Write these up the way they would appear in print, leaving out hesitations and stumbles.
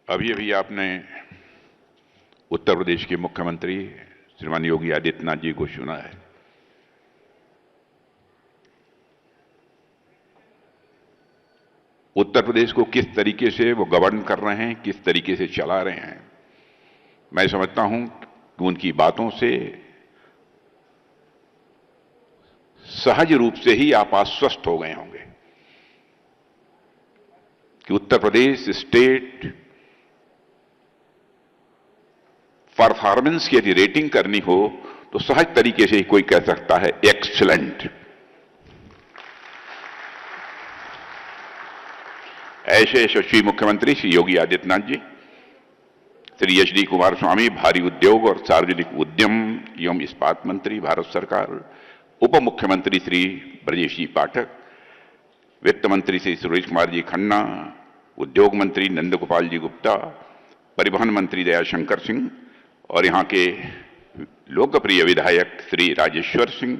अभी अभी आपने उत्तर प्रदेश के मुख्यमंत्री श्रीमान योगी आदित्यनाथ जी को सुना है। उत्तर प्रदेश को किस तरीके से वो गवर्न कर रहे हैं, किस तरीके से चला रहे हैं, मैं समझता हूं कि उनकी बातों से सहज रूप से ही आप आश्वस्त हो गए होंगे कि उत्तर प्रदेश स्टेट परफॉर्मेंस की यदि रेटिंग करनी हो तो सहज तरीके से ही कोई कह सकता है एक्सीलेंट। ऐसे यशस्वी मुख्यमंत्री श्री योगी आदित्यनाथ जी, श्री एच डी कुमारस्वामी भारी उद्योग और सार्वजनिक उद्यम एवं इस्पात मंत्री भारत सरकार, उप मुख्यमंत्री श्री ब्रजेश जी पाठक, वित्त मंत्री श्री सुरेश कुमार जी खन्ना, उद्योग मंत्री नंद गोपाल जी गुप्ता, परिवहन मंत्री दयाशंकर सिंह और यहां के लोकप्रिय विधायक श्री राजेश्वर सिंह,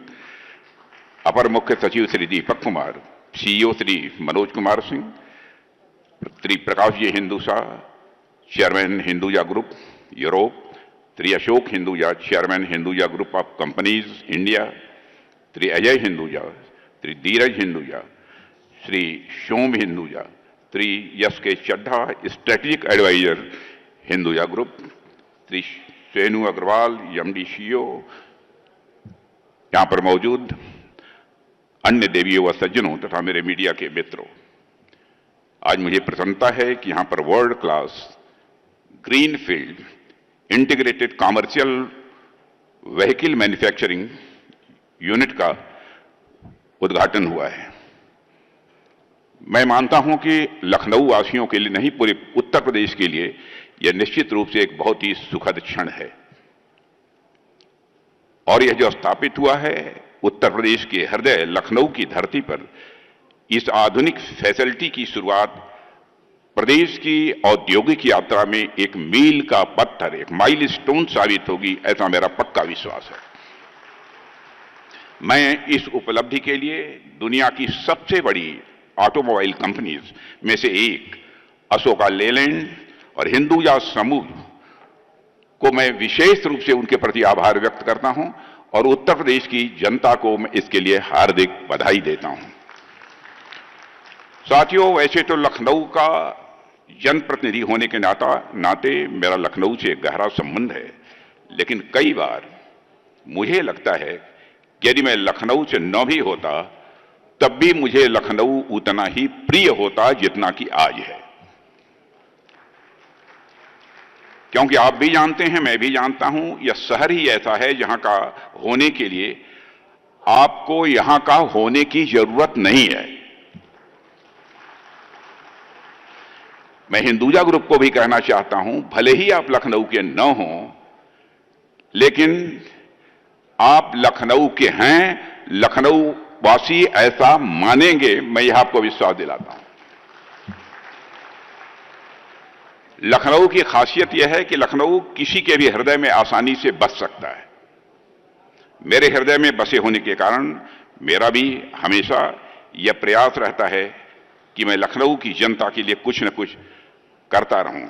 अपर मुख्य सचिव Shri Deepak Kumar, CEO Shri Manoj Kumar Singh, Shri Prakash G Hinduja, chairman Hinduja group Europe, Shri Ashok Hinduja, chairman Hinduja group of companies India, Shri Ajay Hinduja, Shri Dheeraj Hinduja, Shri Shom Hinduja, Shri Yash K Chadha, strategic advisor Hinduja group, Shri Senu Agarwal MD CEO, यहां पर मौजूद अन्य देवियों व सज्जनों तथा मेरे मीडिया के मित्रों, आज मुझे प्रसन्नता है कि यहां पर world class greenfield integrated commercial vehicle manufacturing unit का उद्घाटन हुआ है। मैं मानता हूं कि लखनऊ वासियों के लिए नहीं, पूरे उत्तर प्रदेश के लिए यह निश्चित रूप से एक बहुत ही सुखद क्षण है। और यह जो स्थापित हुआ है उत्तर प्रदेश के हृदय लखनऊ की धरती पर, इस आधुनिक फैसिलिटी की शुरुआत प्रदेश की औद्योगिक यात्रा में एक मील का पत्थर, एक माइलस्टोन साबित होगी, ऐसा मेरा पक्का विश्वास है। मैं इस उपलब्धि के लिए दुनिया की सबसे बड़ी ऑटोमोबाइल कंपनीज में से एक अशोका लेलैंड और हिंदुजा समूह को मैं विशेष रूप से उनके प्रति आभार व्यक्त करता हूं और उत्तर प्रदेश की जनता को मैं इसके लिए हार्दिक बधाई देता हूं। साथियों, वैसे तो लखनऊ का जनप्रतिनिधि होने के नाते मेरा लखनऊ से गहरा संबंध है, लेकिन कई बार मुझे लगता है कि यदि मैं लखनऊ से न भी होता तब भी मुझे लखनऊ उतना ही प्रिय होता जितना कि आज है। क्योंकि आप भी जानते हैं, मैं भी जानता हूं, यह शहर ही ऐसा है जहां का होने के लिए आपको यहां का होने की जरूरत नहीं है। मैं हिंदुजा ग्रुप को भी कहना चाहता हूं, भले ही आप लखनऊ के न हों, लेकिन आप लखनऊ के हैं, लखनऊ वासी ऐसा मानेंगे, मैं यह आपको विश्वास दिलाता हूं। लखनऊ की खासियत यह है कि लखनऊ किसी के भी हृदय में आसानी से बस सकता है। मेरे हृदय में बसे होने के कारण मेरा भी हमेशा यह प्रयास रहता है कि मैं लखनऊ की जनता के लिए कुछ न कुछ करता रहूं।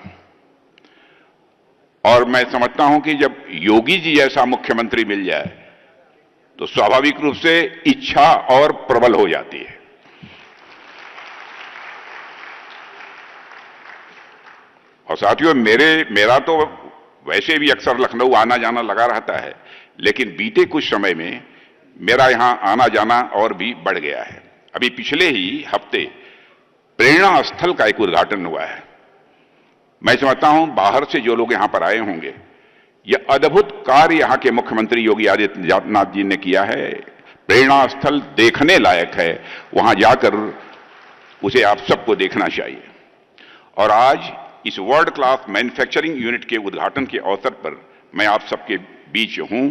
और मैं समझता हूं कि जब योगी जी जैसा मुख्यमंत्री मिल जाए तो स्वाभाविक रूप से इच्छा और प्रबल हो जाती है। और साथियों, मेरा तो वैसे भी अक्सर लखनऊ आना जाना लगा रहता है, लेकिन बीते कुछ समय में मेरा यहां आना जाना और भी बढ़ गया है। अभी पिछले ही हफ्ते प्रेरणा स्थल का एक उद्घाटन हुआ है। मैं समझता हूं बाहर से जो लोग यहां पर आए होंगे, यह अद्भुत कार्य यहां के मुख्यमंत्री योगी आदित्यनाथ जी ने किया है। प्रेरणा स्थल देखने लायक है, वहां जाकर उसे आप सबको देखना चाहिए। और आज इस वर्ल्ड क्लास मैन्युफैक्चरिंग यूनिट के उद्घाटन के अवसर पर मैं आप सबके बीच हूं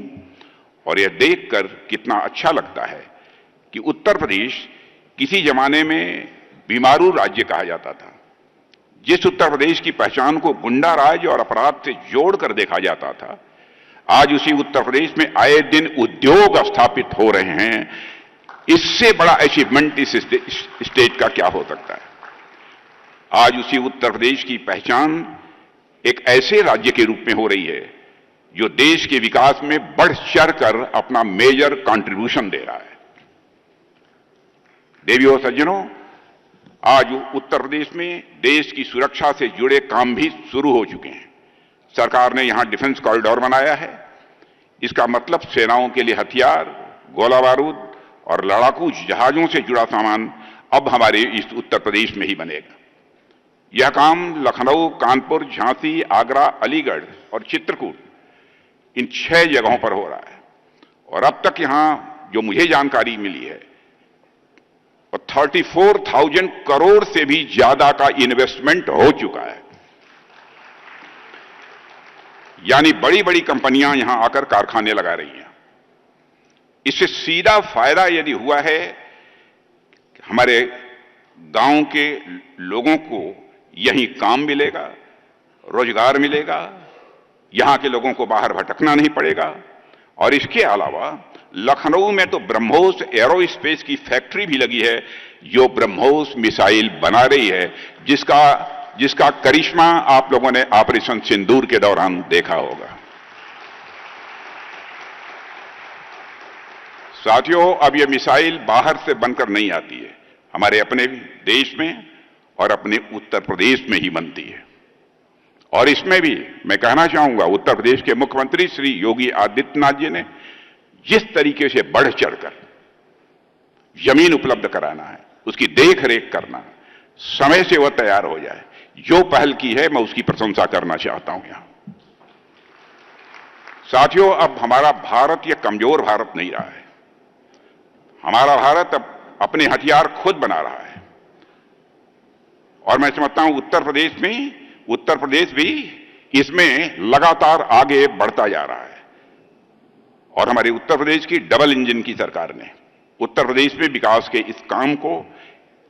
और यह देखकर कितना अच्छा लगता है कि उत्तर प्रदेश किसी जमाने में बीमारू राज्य कहा जाता था। जिस उत्तर प्रदेश की पहचान को गुंडा राज और अपराध से जोड़कर देखा जाता था, आज उसी उत्तर प्रदेश में आए दिन उद्योग स्थापित हो रहे हैं। इससे बड़ा अचीवमेंट इस स्टेट का क्या हो सकता है। आज उसी उत्तर प्रदेश की पहचान एक ऐसे राज्य के रूप में हो रही है जो देश के विकास में बढ़ चढ़ कर अपना मेजर कंट्रीब्यूशन दे रहा है। देवियों और सज्जनों, आज उत्तर प्रदेश में देश की सुरक्षा से जुड़े काम भी शुरू हो चुके हैं। सरकार ने यहां डिफेंस कॉरिडोर बनाया है। इसका मतलब सेनाओं के लिए हथियार, गोला बारूद और लड़ाकू जहाजों से जुड़ा सामान अब हमारे इस उत्तर प्रदेश में ही बनेगा। यह काम लखनऊ, कानपुर, झांसी, आगरा, अलीगढ़ और चित्रकूट, इन 6 जगहों पर हो रहा है। और अब तक यहां जो मुझे जानकारी मिली है, 34,000 करोड़ से भी ज्यादा का इन्वेस्टमेंट हो चुका है। यानी बड़ी बड़ी कंपनियां यहां आकर कारखाने लगा रही हैं। इससे सीधा फायदा यदि हुआ है, हमारे गांव के लोगों को यहीं काम मिलेगा, रोजगार मिलेगा, यहां के लोगों को बाहर भटकना नहीं पड़ेगा। और इसके अलावा लखनऊ में तो ब्रह्मोस एरोस्पेस की फैक्ट्री भी लगी है, जो ब्रह्मोस मिसाइल बना रही है, जिसका करिश्मा आप लोगों ने ऑपरेशन सिंदूर के दौरान देखा होगा। साथियों, अब यह मिसाइल बाहर से बनकर नहीं आती है, हमारे अपने देश में और अपने उत्तर प्रदेश में ही बनती है। और इसमें भी मैं कहना चाहूंगा, उत्तर प्रदेश के मुख्यमंत्री श्री योगी आदित्यनाथ जी ने जिस तरीके से बढ़ चढ़कर जमीन उपलब्ध कराना है, उसकी देख रेख करना, समय से वह तैयार हो जाए, जो पहल की है, मैं उसकी प्रशंसा करना चाहता हूं यहां। साथियों, अब हमारा भारत यह कमजोर भारत नहीं रहा है। हमारा भारत अब अपने हथियार खुद बना रहा है। और मैं समझता हूं उत्तर प्रदेश भी इसमें लगातार आगे बढ़ता जा रहा है। और हमारे उत्तर प्रदेश की डबल इंजन की सरकार ने उत्तर प्रदेश में विकास के इस काम को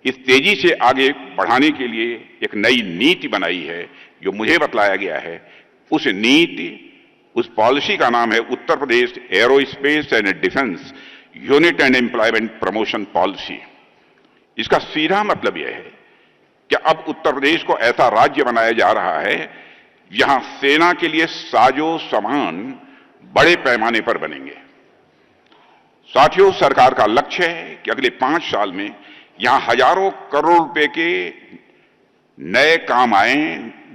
इस तेजी से आगे बढ़ाने के लिए एक नई नीति बनाई है, जो मुझे बतलाया गया है। उस नीति, उस पॉलिसी का नाम है Uttar Pradesh aerospace and defence unit and employment promotion policy. इसका सीधा मतलब यह है कि अब उत्तर प्रदेश को ऐसा राज्य बनाया जा रहा है जहां सेना के लिए साजो सामान बड़े पैमाने पर बनेंगे। साथियों, सरकार का लक्ष्य है कि अगले 5 साल में यहां हजारों करोड़ रुपए के नए काम आए,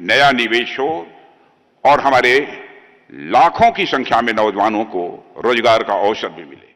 नया निवेश हो और हमारे लाखों की संख्या में नौजवानों को रोजगार का अवसर भी मिले।